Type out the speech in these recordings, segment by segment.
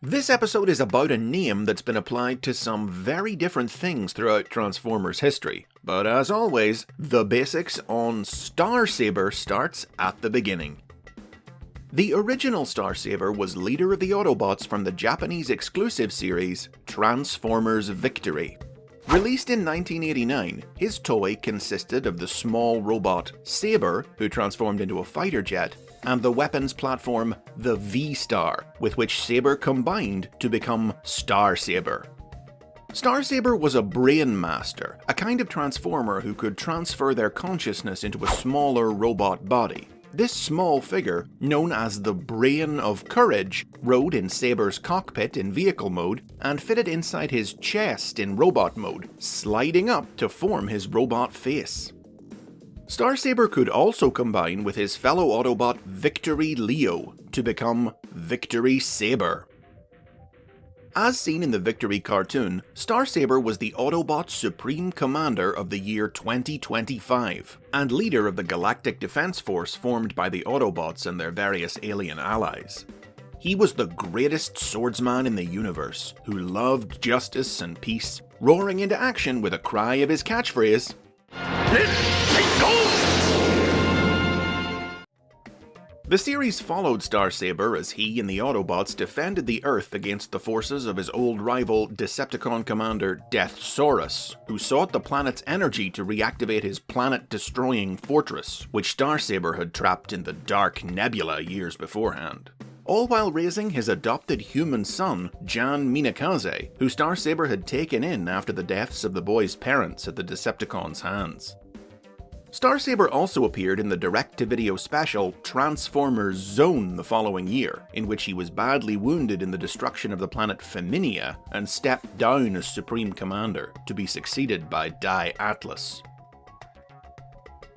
This episode is about a name that's been applied to some very different things throughout Transformers history, but as always, the basics on Star Saber starts at the beginning. The original Star Saber was leader of the Autobots from the Japanese exclusive series Transformers Victory. Released in 1989, his toy consisted of the small robot Saber, who transformed into a fighter jet, and the weapons platform the V-Star, with which Saber combined to become Star Saber. Star Saber was a Brain Master, a kind of transformer who could transfer their consciousness into a smaller robot body. This small figure, known as the Brain of Courage, rode in Saber's cockpit in vehicle mode and fitted inside his chest in robot mode, sliding up to form his robot face. Star Saber could also combine with his fellow Autobot Victory Leo to become Victory Saber. As seen in the Victory cartoon, Star Saber was the Autobot's Supreme Commander of the year 2025, and leader of the Galactic Defense Force formed by the Autobots and their various alien allies. He was the greatest swordsman in the universe, who loved justice and peace, roaring into action with a cry of his catchphrase, "Let's go!" The series followed Star Saber as he and the Autobots defended the Earth against the forces of his old rival Decepticon commander Deathsaurus, who sought the planet's energy to reactivate his planet-destroying fortress, which Star Saber had trapped in the Dark Nebula years beforehand. All while raising his adopted human son, Jan Minakaze, who Star Saber had taken in after the deaths of the boy's parents at the Decepticons' hands. Star Saber also appeared in the direct-to-video special Transformers Zone the following year, in which he was badly wounded in the destruction of the planet Feminia and stepped down as Supreme Commander, to be succeeded by Die Atlas.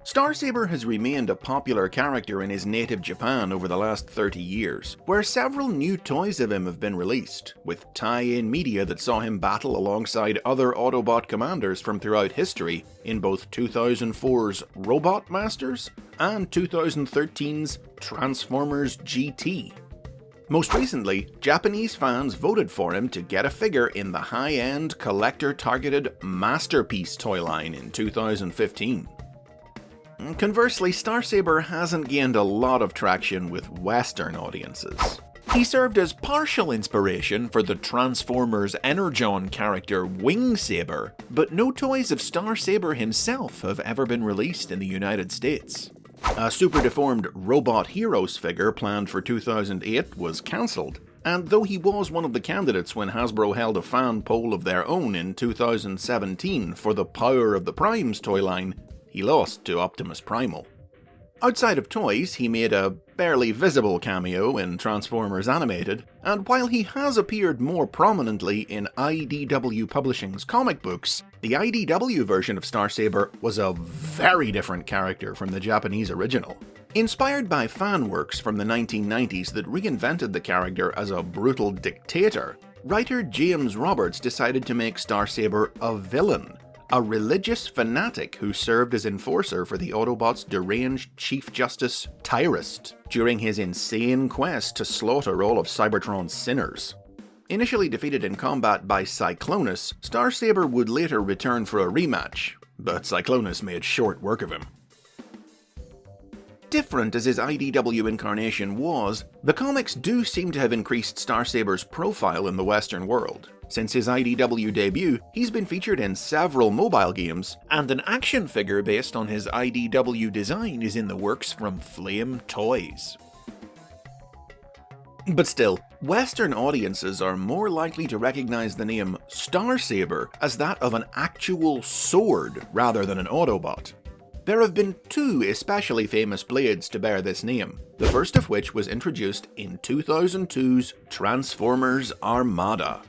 Star Saber has remained a popular character in his native Japan over the last 30 years, where several new toys of him have been released, with tie-in media that saw him battle alongside other Autobot commanders from throughout history in both 2004's Robot Masters and 2013's Transformers GT. Most recently, Japanese fans voted for him to get a figure in the high-end collector-targeted Masterpiece toy line in 2015. Conversely, Star Saber hasn't gained a lot of traction with Western audiences. He served as partial inspiration for the Transformers Energon character Wing Saber, but no toys of Star Saber himself have ever been released in the United States. A super deformed Robot Heroes figure planned for 2008 was cancelled, and though he was one of the candidates when Hasbro held a fan poll of their own in 2017 for the Power of the Primes toy line, he lost to Optimus Primal. Outside of toys, he made a barely visible cameo in Transformers Animated, and while he has appeared more prominently in IDW Publishing's comic books, the IDW version of Star Saber was a very different character from the Japanese original. Inspired by fan works from the 1990s that reinvented the character as a brutal dictator, writer James Roberts decided to make Star Saber a villain, a religious fanatic who served as enforcer for the Autobots' deranged Chief Justice Tyrest during his insane quest to slaughter all of Cybertron's sinners. Initially defeated in combat by Cyclonus, Star Saber would later return for a rematch, but Cyclonus made short work of him. Different as his IDW incarnation was, the comics do seem to have increased Star Saber's profile in the Western world. Since his IDW debut, he's been featured in several mobile games, and an action figure based on his IDW design is in the works from Flame Toys. But still, Western audiences are more likely to recognize the name Star Saber as that of an actual sword rather than an Autobot. There have been two especially famous blades to bear this name, the first of which was introduced in 2002's Transformers Armada.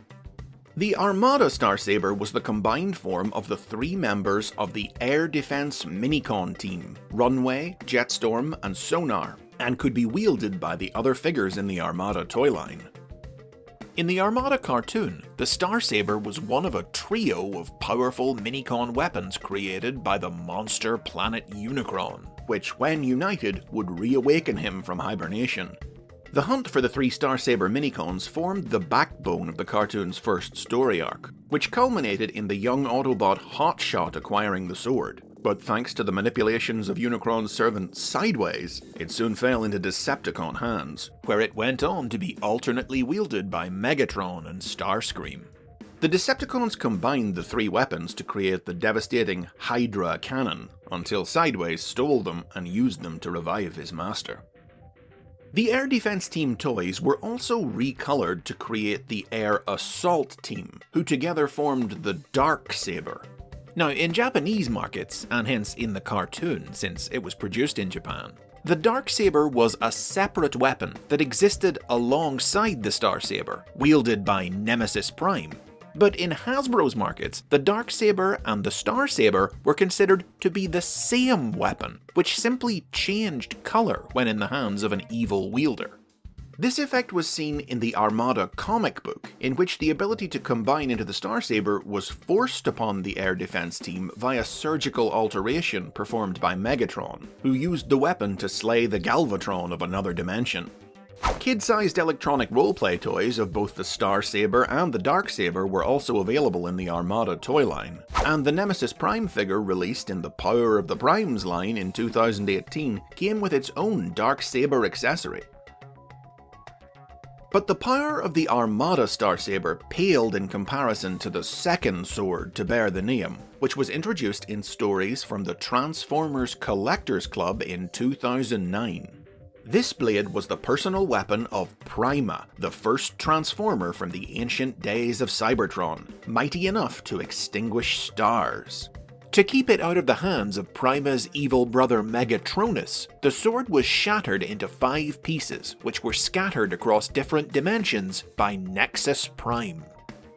The Armada Star Saber was the combined form of the three members of the Air Defense Minicon team, Runway, Jetstorm, and Sonar, and could be wielded by the other figures in the Armada toy line. In the Armada cartoon, the Star Saber was one of a trio of powerful Minicon weapons created by the monster planet Unicron, which when united would reawaken him from hibernation. The hunt for the 3 Star Saber minicons formed the backbone of the cartoon's first story arc, which culminated in the young Autobot Hotshot acquiring the sword. But thanks to the manipulations of Unicron's servant Sideways, it soon fell into Decepticon hands, where it went on to be alternately wielded by Megatron and Starscream. The Decepticons combined the 3 weapons to create the devastating Hydra cannon, until Sideways stole them and used them to revive his master. The Air Defense Team toys were also recolored to create the Air Assault Team, who together formed the Dark Saber. Now, in Japanese markets, and hence in the cartoon since it was produced in Japan, the Dark Saber was a separate weapon that existed alongside the Star Saber, wielded by Nemesis Prime. But in Hasbro's markets, the Dark Saber and the Star Saber were considered to be the same weapon, which simply changed colour when in the hands of an evil wielder. This effect was seen in the Armada comic book, in which the ability to combine into the Star Saber was forced upon the Air Defense Team via surgical alteration performed by Megatron, who used the weapon to slay the Galvatron of another dimension. Kid-sized electronic roleplay toys of both the Star Saber and the Dark Saber were also available in the Armada toy line, and the Nemesis Prime figure released in the Power of the Primes line in 2018 came with its own Dark Saber accessory. But the power of the Armada Star Saber paled in comparison to the second sword to bear the name, which was introduced in stories from the Transformers Collectors Club in 2009. This blade was the personal weapon of Prima, the first Transformer from the ancient days of Cybertron, mighty enough to extinguish stars. To keep it out of the hands of Prima's evil brother Megatronus, the sword was shattered into 5 pieces, which were scattered across different dimensions by Nexus Prime.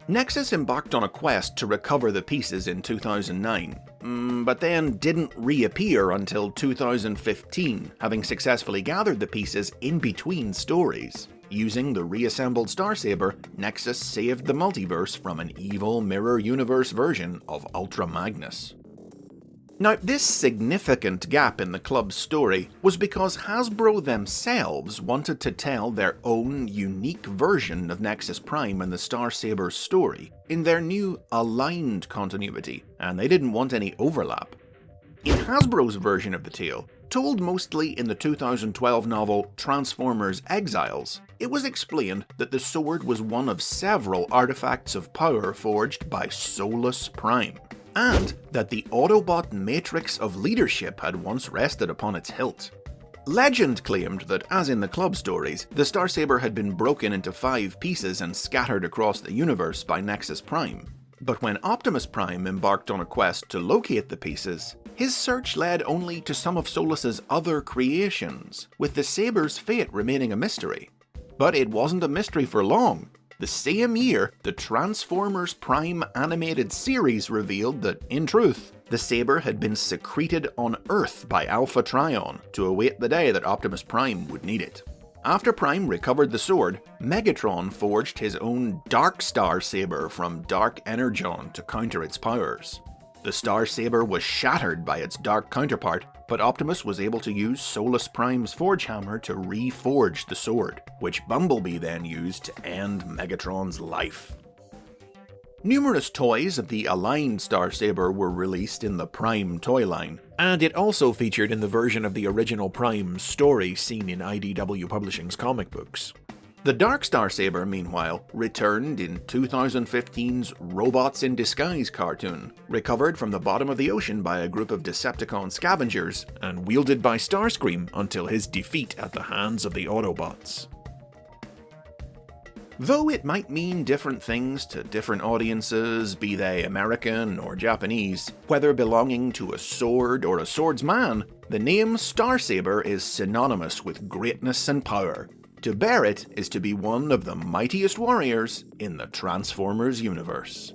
Nexus embarked on a quest to recover the pieces in 2009, but then didn't reappear until 2015, having successfully gathered the pieces in between stories. Using the reassembled Star Saber, Nexus saved the multiverse from an evil mirror universe version of Ultra Magnus. Now, this significant gap in the club's story was because Hasbro themselves wanted to tell their own unique version of Nexus Prime and the Star Saber's story in their new aligned continuity, and they didn't want any overlap. In Hasbro's version of the tale, told mostly in the 2012 novel Transformers Exiles, it was explained that the sword was one of several artifacts of power forged by Solus Prime, and that the Autobot matrix of leadership had once rested upon its hilt. Legend claimed that, as in the club stories, the Star Saber had been broken into 5 pieces and scattered across the universe by Nexus Prime. But when Optimus Prime embarked on a quest to locate the pieces, his search led only to some of Solus's other creations, with the Saber's fate remaining a mystery. But it wasn't a mystery for long. The same year, the Transformers Prime animated series revealed that, in truth, the Saber had been secreted on Earth by Alpha Trion to await the day that Optimus Prime would need it. After Prime recovered the sword, Megatron forged his own Dark Star Saber from Dark Energon to counter its powers. The Star Saber was shattered by its dark counterpart, but Optimus was able to use Solus Prime's Forge Hammer to reforge the sword, which Bumblebee then used to end Megatron's life. Numerous toys of the aligned Star Saber were released in the Prime toy line, and it also featured in the version of the original Prime story seen in IDW Publishing's comic books. The Dark Star Saber, meanwhile, returned in 2015's Robots in Disguise cartoon, recovered from the bottom of the ocean by a group of Decepticon scavengers, and wielded by Starscream until his defeat at the hands of the Autobots. Though it might mean different things to different audiences, be they American or Japanese, whether belonging to a sword or a swordsman, the name Star Saber is synonymous with greatness and power. To bear it is to be one of the mightiest warriors in the Transformers universe.